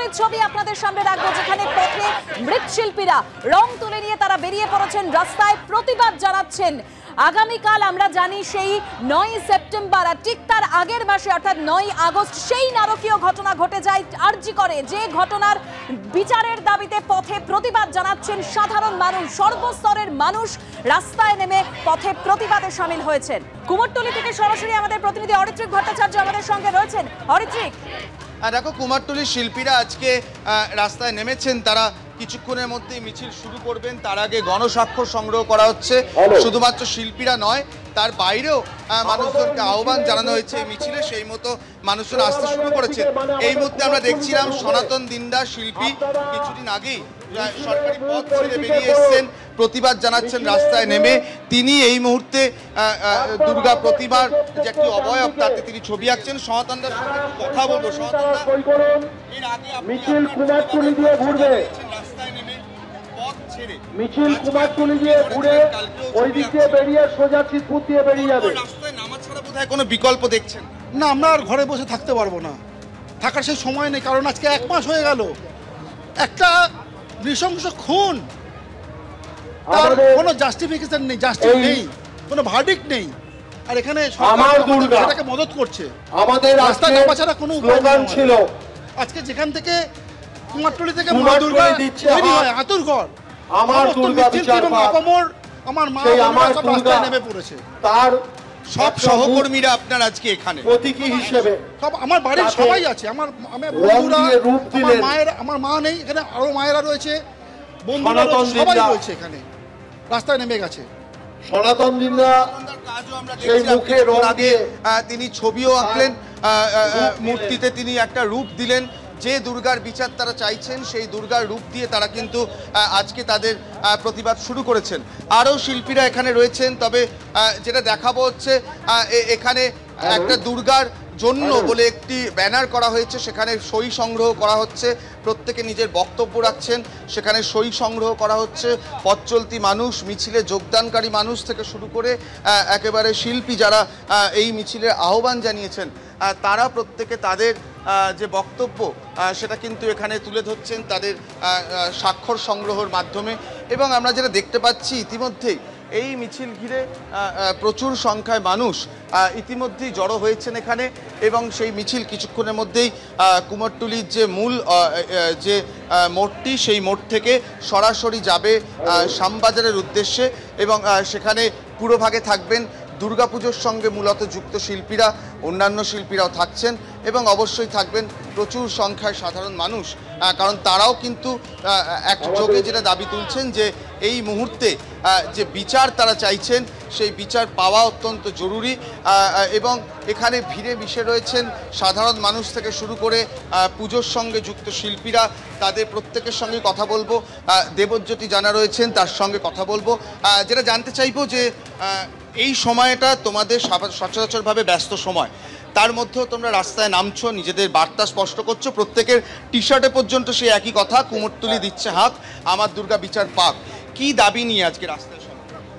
মুহূর্তের ছবি আপনাদের সামনে রাখবো, যেখানে পথে মৃৎশিল্পীরা রং তুলে নিয়ে তারা বেরিয়ে পড়েছেন, রাস্তায় প্রতিবাদ জানাচ্ছেন। আগামীকাল আমরা জানি সেই 9 সেপ্টেম্বর, আর ঠিক তার আগের মাসে অর্থাৎ 9 আগস্ট সেই নারকীয় ঘটনা ঘটে যায় আরজি করে, যে ঘটনার বিচারের দাবিতে পথে প্রতিবাদ জানাচ্ছেন সাধারণ মানুষ। সর্বস্তরের মানুষ রাস্তায় নেমে পথে প্রতিবাদে সামিল হয়েছেন। কুমোরটুলি থেকে সরাসরি আমাদের প্রতিনিধি অরিত্রিক ভট্টাচার্য আমাদের সঙ্গে রয়েছেন। অরিত্রিক, দেখো, কুমারটুলির শিল্পীরা আজকে রাস্তায় নেমেছেন। তারা কিছুক্ষণের মধ্যেই মিছিল শুরু করবেন। তার আগে গণস্বাক্ষর সংগ্রহ করা হচ্ছে। শুধুমাত্র শিল্পীরা নয়, তার বাইরেও মানুষজনকে আহ্বান জানানো হয়েছে এই মিছিলে, সেই মতো মানুষজন আসতে শুরু করেছে। এই মুহূর্তে আমরা দেখছিলাম সনাতন দিনদার শিল্পী কিছুদিন আগেই সরকারি পদ ছেড়ে বেরিয়ে এসেছেন, প্রতিবাদ জানাচ্ছেন রাস্তায় নেমে। তিনি এই মুহূর্তে দুর্গা প্রতিমার যে একটি অবয়ব, তাতে তিনি ছবি আঁকছেন। সনাতনদার সঙ্গে কথা বলবো। সনাতনদা, এর আগে মিছিল কুমারটুলি দিয়ে ঘুরবে, রাস্তায় নেমে পথ ছেড়ে মিছিল কুমারটুলি দিয়ে ঘুরে ওই দিকে বেরিয়ে সোজা চিতপুর দিয়ে বেরিয়ে যাবে। রাস্তায় নামা ছাড়া বোধহয় কোনো বিকল্প দেখছেন না? আমরা আর ঘরে বসে থাকতে পারবো না, থাকার সেই সময় নেই। কারণ আজকে 1 মাস হয়ে গেল একটা নৃশংস খুন, তার কোনো জাস্টিফিকেশন নেই, জাস্টিস নেই, কোনো ভার্ডিক্ট নেই। আর এখানে সেটাকে মদত করছে। আমাদের রাস্তায় নামা ছাড়া কোনো স্লোগান ছিল, আজকে যেখান থেকে কুমারটুলি থেকে মা দুর্গা তৈরি হয়, আতুরঘর, আমার দুর্গা বিচার পাক, আমার মা সব রাস্তায় নেমে পড়েছে। তার সব সহকর্মীরা আপনার আজকে এখানে প্রতীকী হিসেবে সব আমার বাড়ির সবাই আছে। আমার বন্ধুরা, আমার মা নেই এখানে, আরো মায়েরা রয়েছে, বন্ধুরা সবাই রয়েছে এখানে, রাস্তায় নেমে গেছে। সনাতন দিনরা সেই মুখে রং দিয়ে তিনি ছবিও আঁকলেন, মূর্তিতে তিনি একটা রূপ দিলেন। যে দুর্গার বিচার তারা চাইছেন, সেই দুর্গার রূপ দিয়ে তারা কিন্তু আজকে তাদের প্রতিবাদ শুরু করেছেন। আরও শিল্পীরা এখানে রয়েছেন। তবে যেটা দেখাবো হচ্ছে, এখানে একটা দুর্গার জন্য বলে একটি ব্যানার করা হয়েছে, সেখানে সই সংগ্রহ করা হচ্ছে। প্রত্যেকে নিজের বক্তব্য রাখছেন, সেখানে সই সংগ্রহ করা হচ্ছে। পথ চলতি মানুষ, মিছিলে যোগদানকারী মানুষ থেকে শুরু করে একেবারে শিল্পী যারা এই মিছিলের আহ্বান জানিয়েছেন, তারা প্রত্যেকে তাদের যে বক্তব্য সেটা কিন্তু এখানে তুলে ধরছেন তাদের স্বাক্ষর সংগ্রহের মাধ্যমে। এবং আমরা যেটা দেখতে পাচ্ছি, ইতিমধ্যেই এই মিছিল ঘিরে প্রচুর সংখ্যায় মানুষ ইতিমধ্যেই জড়ো হয়েছেন এখানে। এবং সেই মিছিল কিছুক্ষণের মধ্যেই কুমারটুলির যে মূল যে মোড়টি, সেই মোড় থেকে সরাসরি যাবে শ্যামবাজারের উদ্দেশ্যে। এবং সেখানে পুরোভাগে থাকবেন দুর্গাপুজোর সঙ্গে মূলত যুক্ত শিল্পীরা, অন্যান্য শিল্পীরাও থাকছেন। এবং অবশ্যই থাকবেন প্রচুর সংখ্যায় সাধারণ মানুষ, কারণ তারাও কিন্তু একযোগে যেটা দাবি তুলছেন যে এই মুহূর্তে যে বিচার তারা চাইছেন, সেই বিচার পাওয়া অত্যন্ত জরুরি। এবং এখানে ভিড়ে মিশে রয়েছেন সাধারণ মানুষ থেকে শুরু করে পুজোর সঙ্গে যুক্ত শিল্পীরা। তাদের প্রত্যেকের সঙ্গে কথা বলবো। দেবজ্যোতি জানা রয়েছেন, তার সঙ্গে কথা বলবো। যেটা জানতে চাইবো যে এই সময়টা তোমাদের সচরাচরভাবে ব্যস্ত সময়, তার মধ্যেও তোমরা রাস্তায় নামছো, নিজেদের বার্তা স্পষ্ট করছো। প্রত্যেকের টি শার্টে পর্যন্ত সেই একই কথা, কুমোরটুলি দিচ্ছে হাত, আমার দুর্গা বিচার পাক। কি দাবি নিয়ে আজকে রাস্তায়?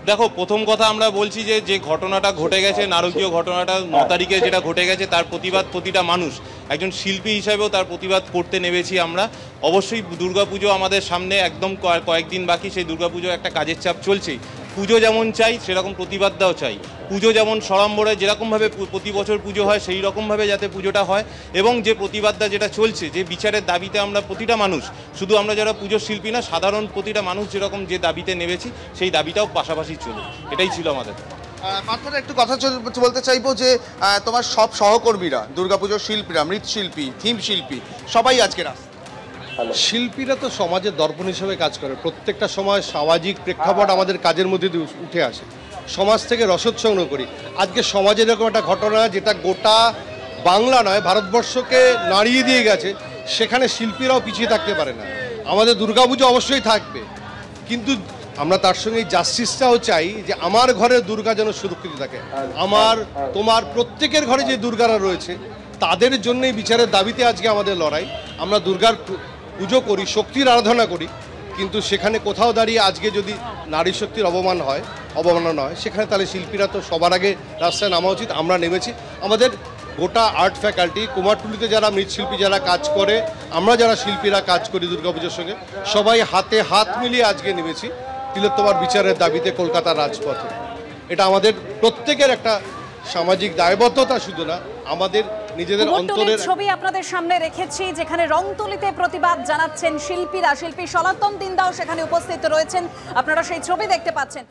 দেখো, প্রথম কথা আমরা বলছি যে ঘটনাটা ঘটে গেছে, নারকীয় ঘটনাটা 9 তারিখে যেটা ঘটে গেছে, তার প্রতিবাদ প্রতিটা মানুষ, একজন শিল্পী হিসাবেও তার প্রতিবাদ করতে নেমেছি আমরা। অবশ্যই দুর্গাপুজো আমাদের সামনে একদম কয়েকদিন বাকি। সেই দুর্গাপুজো একটা কাজের চাপ চলছেই। পুজো যেমন চাই, সেরকম প্রতিবাদটাও চাই। পুজো যেমন সড়ম্বরে যেরকমভাবে প্রতি বছর পুজো হয়, সেই রকমভাবে যাতে পুজোটা হয়। এবং যে প্রতিবাদটা যেটা চলছে, যে বিচারের দাবিতে আমরা প্রতিটা মানুষ, শুধু আমরা যারা পুজোর শিল্পী না, সাধারণ প্রতিটা মানুষ যেরকম যে দাবিতে নেমেছি, সেই দাবিটাও পাশাপাশি চলুক, এটাই ছিল আমাদের। মাত্র একটু কথা বলতে চাইবো যে তোমার সব সহকর্মীরা, দুর্গাপুজোর শিল্পীরা, মৃৎশিল্পী, থিম শিল্পী, সবাই আজকে রাস্তায়। শিল্পীরা তো সমাজের দর্পণ হিসেবে কাজ করে। প্রত্যেকটা সময় সামাজিক প্রেক্ষাপট আমাদের কাজের মধ্যে দিয়ে উঠে আসে, সমাজ থেকে রসদ সংগ্রহ করি। আজকে সমাজের এরকম একটা ঘটনা যেটা গোটা বাংলা নয়, ভারতবর্ষকে নাড়িয়ে দিয়ে গেছে, সেখানে শিল্পীরাও পিছিয়ে থাকতে পারে না। আমাদের দুর্গাপুজো অবশ্যই থাকবে, কিন্তু আমরা তার সঙ্গে জাস্টিসটাও চাই যে আমার ঘরের দুর্গা যেন সুরক্ষিত থাকে। আমার, তোমার, প্রত্যেকের ঘরে যে দুর্গারা রয়েছে, তাদের জন্যই বিচারের দাবিতে আজকে আমাদের লড়াই। আমরা দুর্গার পুজো করি, শক্তির আরাধনা করি, কিন্তু সেখানে কোথাও দাঁড়িয়ে আজকে যদি নারী শক্তির অবমাননা হয়, সেখানে তাহলে শিল্পীরা তো সবার আগে রাস্তায় নামা উচিত। আমরা নেমেছি। আমাদের গোটা আর্ট ফ্যাকাল্টি, কুমারটুলিতে যারা মৃৎশিল্পী যারা কাজ করে, আমরা যারা শিল্পীরা কাজ করি দুর্গাপুজোর সঙ্গে, সবাই হাতে হাত মিলিয়ে আজকে নেমেছি তিলোত্তমার বিচারের দাবিতে কলকাতার রাজপথে। এটা আমাদের প্রত্যেকের একটা সামাজিক দায়বদ্ধতা, শুধু না আমাদের নিজেদের অন্তরের ছবি আপনাদের সামনে রেখেছি, যেখানে রংতুলিতে প্রতিবাদ জানাচ্ছেন শিল্পীরা। শিল্পী সনাতন দিন্দাও সেখানে উপস্থিত রয়েছেন, আপনারা সেই ছবি দেখতে পাচ্ছেন।